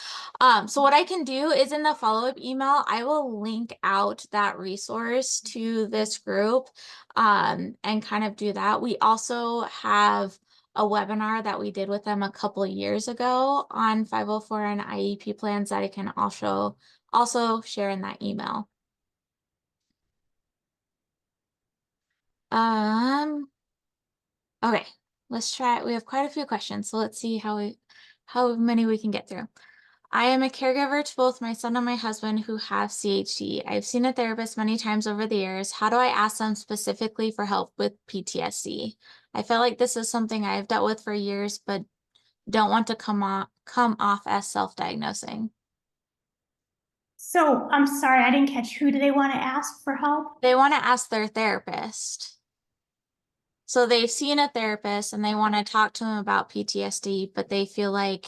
So what I can do is in the follow-up email, I will link out that resource to this group and kind of do that. We also have a webinar that we did with them a couple of years ago on 504 and IEP plans that I can also share in that email. Okay, let's try. We have quite a few questions, so let's see how many we can get through. I am a caregiver to both my son and my husband who have CHD. I've seen a therapist many times over the years. How do I ask them specifically for help with PTSD? I feel like this is something I've dealt with for years, but don't want to come off as self-diagnosing. So I'm sorry, I didn't catch, who do they want to ask for help? They want to ask their therapist. So they've seen a therapist and they want to talk to him about PTSD, but they feel like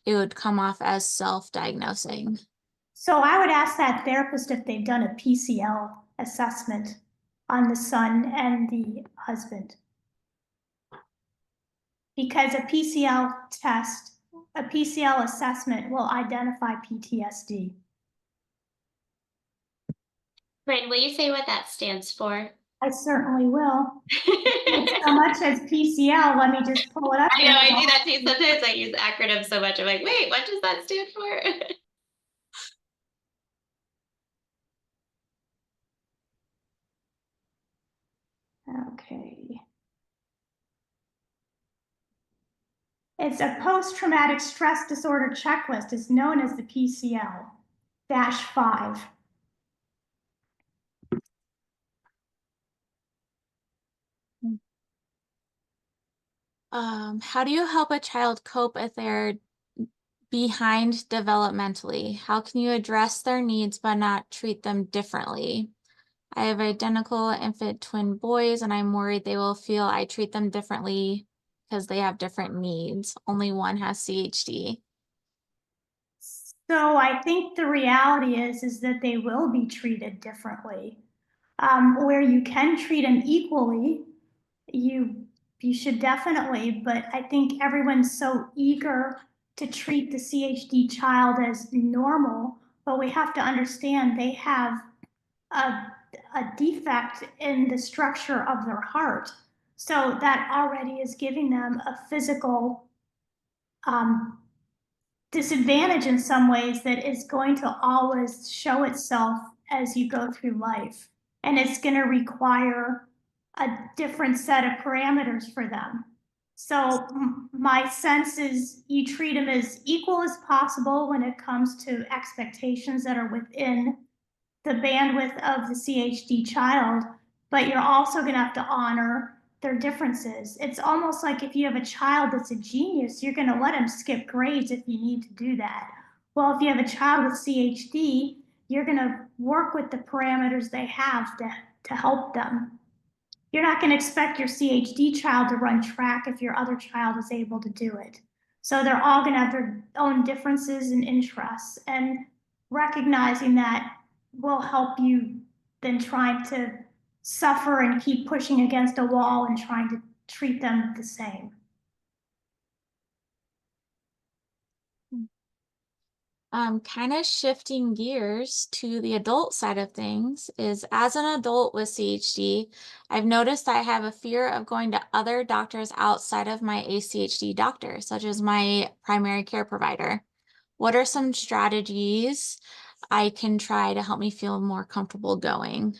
it would come off as self-diagnosing. So I would ask that therapist if they've done a PCL assessment on the son and the husband. Because a PCL assessment will identify PTSD. Corinne, will you say what that stands for? I certainly will. So much as PCL, let me just pull it up. I know, I do that too. Sometimes I use acronyms so much. I'm like, wait, what does that stand for? Okay. It's a post-traumatic stress disorder checklist. It's known as the PCL-5. How do you help a child cope if they're behind developmentally? How can you address their needs but not treat them differently? I have identical infant twin boys, and I'm worried they will feel I treat them differently because they have different needs. Only one has CHD. So I think the reality is that they will be treated differently. Where you can treat them equally, you should definitely, but I think everyone's so eager to treat the CHD child as normal, but we have to understand they have a defect in the structure of their heart. So that already is giving them a physical disadvantage in some ways that is going to always show itself as you go through life. And it's going to require a different set of parameters for them. So my sense is you treat them as equal as possible when it comes to expectations that are within the bandwidth of the CHD child, but you're also going to have to honor their differences. It's almost like if you have a child that's a genius, you're going to let him skip grades if you need to do that. Well, if you have a child with CHD, you're going to work with the parameters they have to help them. You're not going to expect your CHD child to run track if your other child is able to do it. So they're all going to have their own differences and interests, and recognizing that will help you than trying to suffer and keep pushing against a wall and trying to treat them the same. Kind of shifting gears to the adult side of things is as an adult with CHD, I've noticed I have a fear of going to other doctors outside of my ACHD doctor, such as my primary care provider. What are some strategies I can try to help me feel more comfortable going?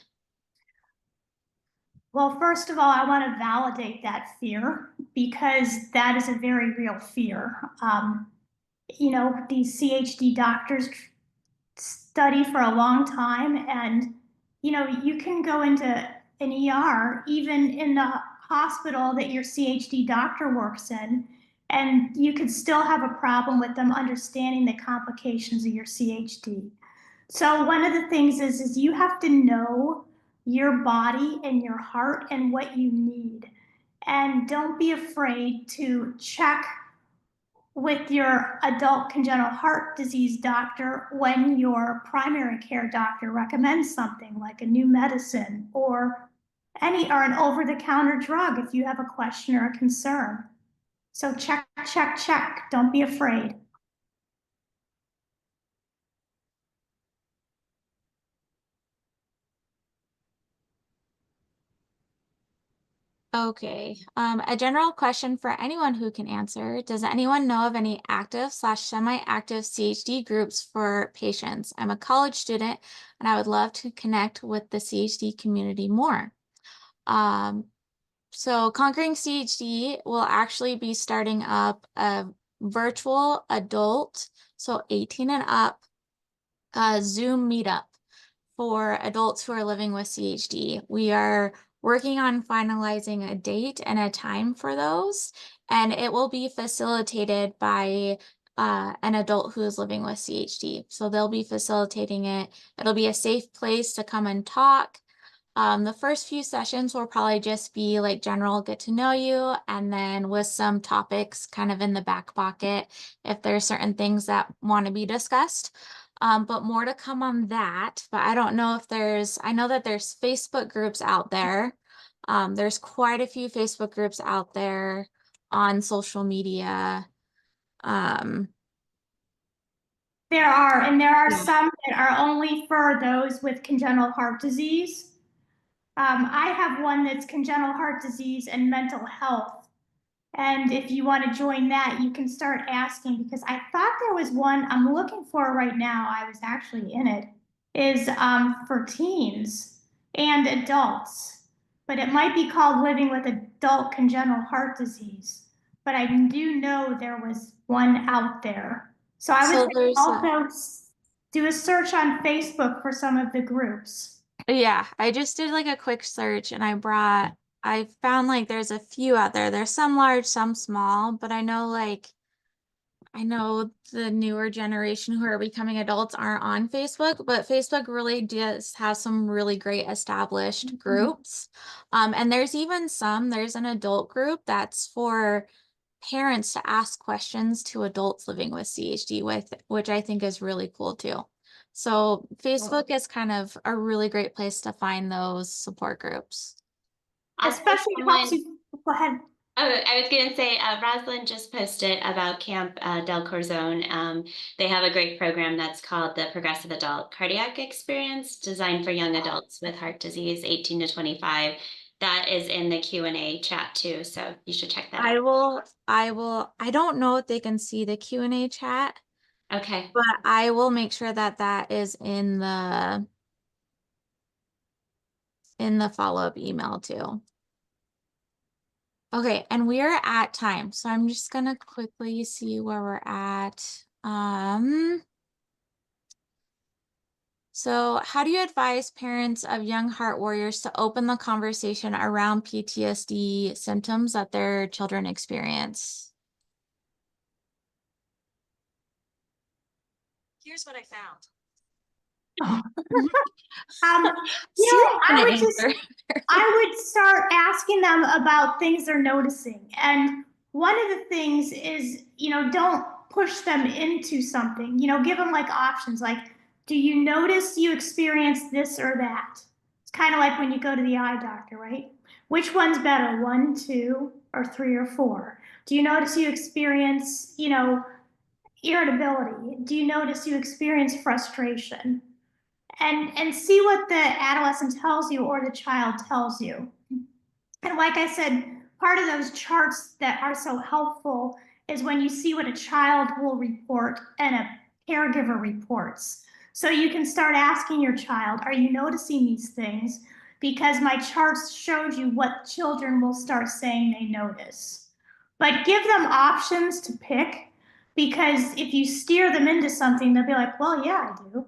Well, first of all, I want to validate that fear because that is a very real fear. These CHD doctors study for a long time, and you can go into an ER, even in the hospital that your CHD doctor works in, and you could still have a problem with them understanding the complications of your CHD. So one of the things is you have to know your body and your heart and what you need. And don't be afraid to check with your adult congenital heart disease doctor when your primary care doctor recommends something like a new medicine or an over-the-counter drug if you have a question or a concern. So check, check, check. Don't be afraid. Okay. A general question for anyone who can answer. Does anyone know of any active slash semi-active CHD groups for patients? I'm a college student and I would love to connect with the CHD community more. Um, so Conquering CHD will actually be starting up a virtual adult, so 18 and up, Zoom meetup for adults who are living with CHD. We are working on finalizing a date and a time for those, and it will be facilitated by an adult who is living with CHD. So they'll be facilitating it. It'll be a safe place to come and talk. The first few sessions will probably just be like general get to know you, and then with some topics kind of in the back pocket if there's certain things that want to be discussed. But more to come on that. But I don't know if I know that there's Facebook groups out there. There's quite a few Facebook groups out there on social media. Um, There are, and there are yeah. some that are only for those with congenital heart disease. I have one that's congenital heart disease and mental health. And if you want to join that, you can start asking, because I thought there was one I'm looking for right now. I was actually in it, is for teens and adults, but it might be called Living with Adult Congenital Heart Disease. But I do know there was one out there. So I would So say there's also do a search on Facebook for some of the groups. Yeah, I just did like a quick search and I found like there's a few out there. There's some large, some small, but I know the newer generation who are becoming adults aren't on Facebook, but Facebook really does have some really great established groups. And there's an adult group that's for parents to ask questions to adults living with CHD which I think is really cool too. So Facebook is kind of a really great place to find those support groups. Also, Especially helps someone, you. Go ahead. oh, I was going to say, Rosalind just posted about Camp Del Corzone. They have a great program that's called the Progressive Adult Cardiac Experience, designed for young adults with heart disease, 18 to 25. That is in the Q&A chat too, so you should check that out. I don't know if they can see the Q&A chat, Okay. but I will make sure that that is in the follow-up email too. Okay, and we are at time, so I'm just gonna quickly see where we're at. So how do you advise parents of young heart warriors to open the conversation around PTSD symptoms that their children experience? Here's what I found. Um, Sue's gonna I would just answer. I would start asking them about things they're noticing. And one of the things is, don't push them into something, give them like options. Like, do you notice you experience this or that? It's kind of like when you go to the eye doctor, right? Which one's better, 1, 2, or 3 or 4? Do you notice you experience, irritability? Do you notice you experience frustration? And see what the adolescent tells you or the child tells you. And like I said, part of those charts that are so helpful is when you see what a child will report and a caregiver reports. So you can start asking your child, are you noticing these things? Because my charts showed you what children will start saying they notice. But give them options to pick, because if you steer them into something, they'll be like, well, yeah, I do.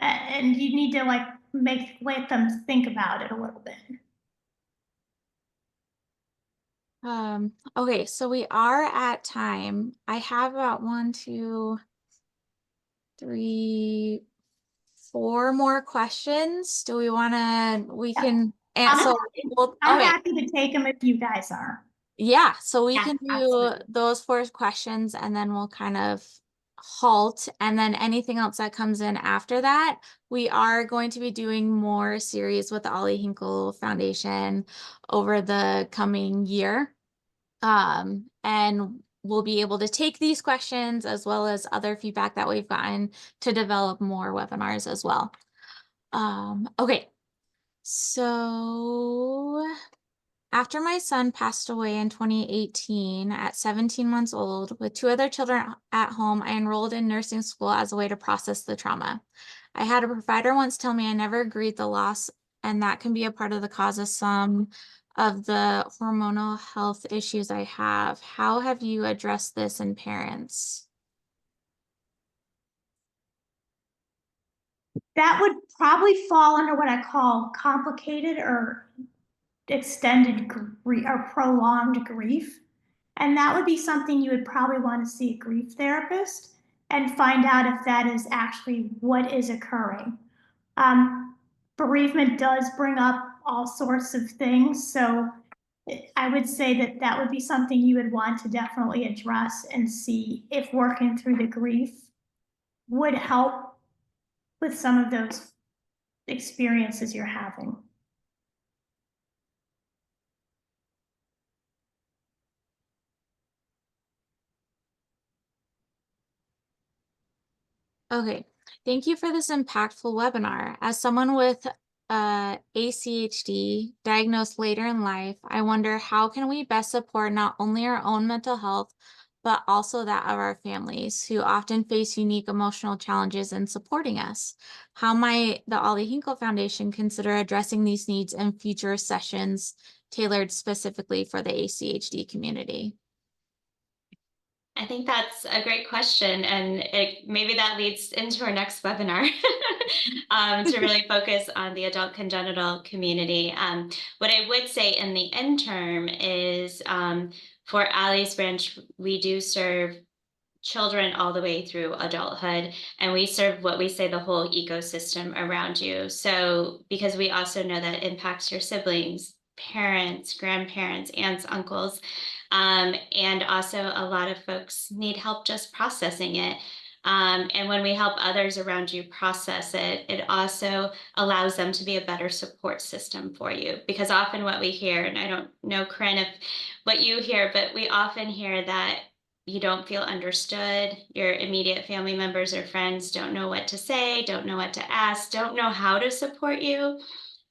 And you need to like let them think about it a little bit. Okay, so we are at time. I have about 1, 2, 3, 4 more questions. Do we want to, we can I'm answer, happy, well, I'm okay. happy to take them if you guys are. Yeah, so we Yeah, can do absolutely. those 4 questions and then we'll kind of halt. And then anything else that comes in after that, we are going to be doing more series with the Ollie Hinkle Foundation over the coming year. And we'll be able to take these questions as well as other feedback that we've gotten to develop more webinars as well. Okay, so After my son passed away in 2018 at 17 months old, with two other children at home, I enrolled in nursing school as a way to process the trauma. I had a provider once tell me I never grieved the loss, and that can be a part of the cause of some of the hormonal health issues I have. How have you addressed this in parents? That would probably fall under what I call complicated or extended grief or prolonged grief. And that would be something you would probably want to see a grief therapist and find out if that is actually what is occurring. Bereavement does bring up all sorts of things. So I would say that that would be something you would want to definitely address and see if working through the grief would help with some of those experiences you're having. Okay, thank you for this impactful webinar. As someone with ACHD diagnosed later in life, I wonder how can we best support not only our own mental health, but also that of our families who often face unique emotional challenges in supporting us. How might the Ollie Hinkle Foundation consider addressing these needs in future sessions tailored specifically for the ACHD community? I think that's a great question, and maybe that leads into our next webinar to really focus on the adult congenital community. What I would say in the interim is for Allie's branch, we do serve children all the way through adulthood, and we serve what we say the whole ecosystem around you. So because we also know that impacts your siblings, parents, grandparents, aunts, uncles, and also a lot of folks need help just processing it. And when we help others around you process it, it also allows them to be a better support system for you. Because often what we hear, and I don't know, Corinne, if what you hear, but we often hear that you don't feel understood. Your immediate family members or friends don't know what to say, don't know what to ask, don't know how to support you.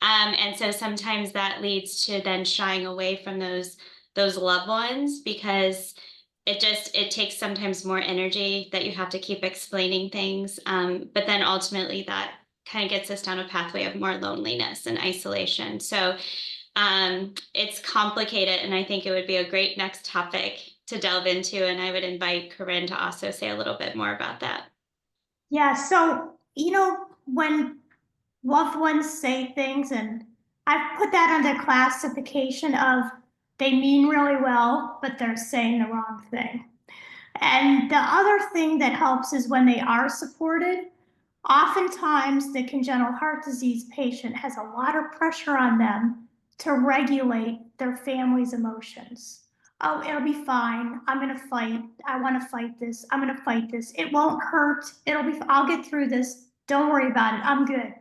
And so sometimes that leads to then shying away from those loved ones, because it takes sometimes more energy that you have to keep explaining things. But then ultimately that kind of gets us down a pathway of more loneliness and isolation. So it's complicated, and I think it would be a great next topic to delve into. And I would invite Corinne to also say a little bit more about that. Yeah, so, when loved ones say things, and I've put that under classification of they mean really well, but they're saying the wrong thing. And the other thing that helps is when they are supported. Oftentimes, the congenital heart disease patient has a lot of pressure on them to regulate their family's emotions. Oh, it'll be fine. I'm going to fight. I want to fight this. I'm going to fight this. It won't hurt. I'll get through this. Don't worry about it. I'm good.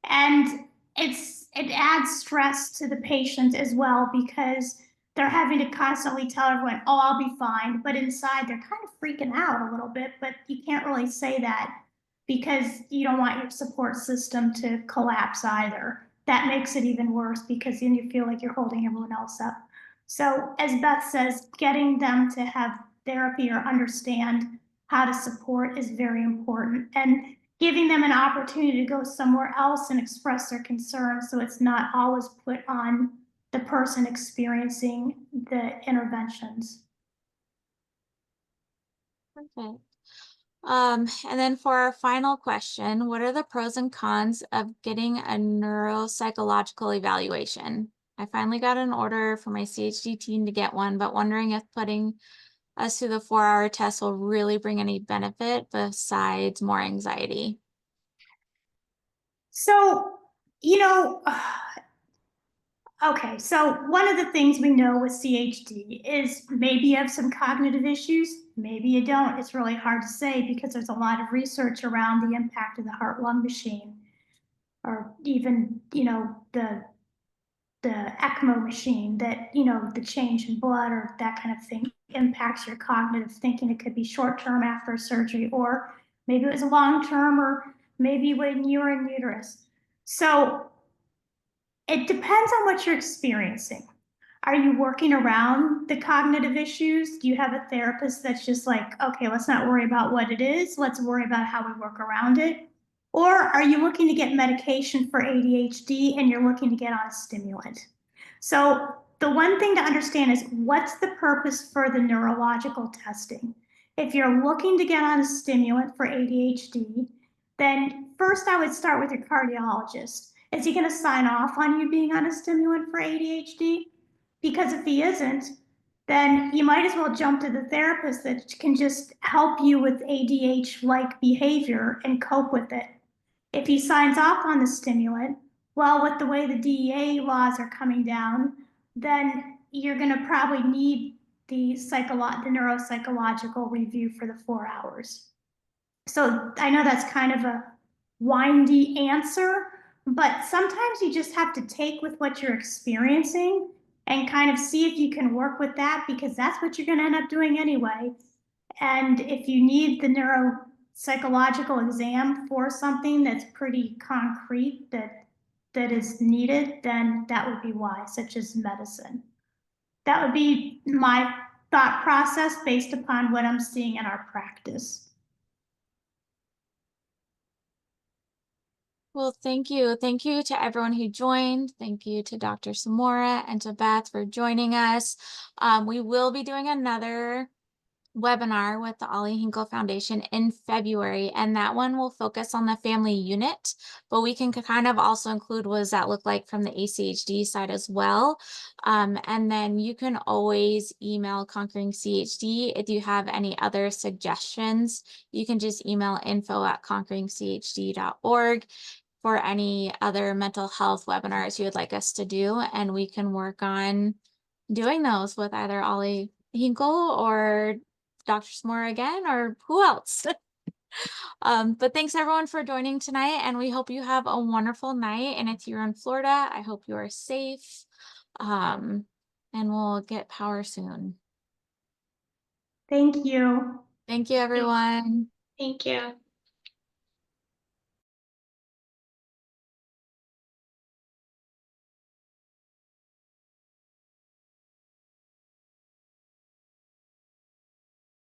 And it adds stress to the patient as well, because they're having to constantly tell everyone, oh, I'll be fine. But inside, they're kind of freaking out a little bit, but you can't really say that because you don't want your support system to collapse either. That makes it even worse, because then you feel like you're holding everyone else up. So, as Beth says, getting them to have therapy or understand how to support is very important. And giving them an opportunity to go somewhere else and express their concerns, so it's not always put on the person experiencing the interventions. Perfect. And then for our final question, what are the pros and cons of getting a neuropsychological evaluation? I finally got an order for my CHD team to get one, but wondering if putting us through the 4-hour test will really bring any benefit besides more anxiety. So, okay, so one of the things we know with CHD is maybe you have some cognitive issues, maybe you don't. It's really hard to say because there's a lot of research around the impact of the heart-lung machine, or even, the ECMO machine, that, the change in blood or that kind of thing impacts your cognitive thinking. It could be short-term after surgery, or maybe it was long-term, or maybe when you were in uterus. So it depends on what you're experiencing. Are you working around the cognitive issues? Do you have a therapist that's just like, okay, let's not worry about what it is, let's worry about how we work around it? Or are you looking to get medication for ADHD and you're looking to get on a stimulant? So the one thing to understand is what's the purpose for the neurological testing? If you're looking to get on a stimulant for ADHD, then first I would start with your cardiologist. Is he going to sign off on you being on a stimulant for ADHD? Because if he isn't, then you might as well jump to the therapist that can just help you with ADH-like behavior and cope with it. If he signs off on the stimulant, well, with the way the DEA laws are coming down, then you're going to probably need the neuropsychological review for the 4 hours. So I know that's kind of a windy answer, but sometimes you just have to take with what you're experiencing and kind of see if you can work with that, because that's what you're going to end up doing anyway. And if you need the neuropsychological exam for something that's pretty concrete that is needed, then that would be why, such as medicine. That would be my thought process based upon what I'm seeing in our practice. Well, thank you. Thank you to everyone who joined. Thank you to Dr. Samora and to Beth for joining us. We will be doing another webinar with the Ollie Hinkle Foundation in February, and that one will focus on the family unit, but we can kind of also include what does that look like from the ACHD side as well. And then you can always email Conquering CHD if you have any other suggestions. You can just email info@conqueringchd.org for any other mental health webinars you would like us to do, and we can work on doing those with either Ollie Hinkle or Dr. S'more again, or who else? But thanks everyone for joining tonight, and we hope you have a wonderful night. And if you're in Florida, I hope you are safe. And we'll get power soon. Thank you. Thank you, everyone. Thank you.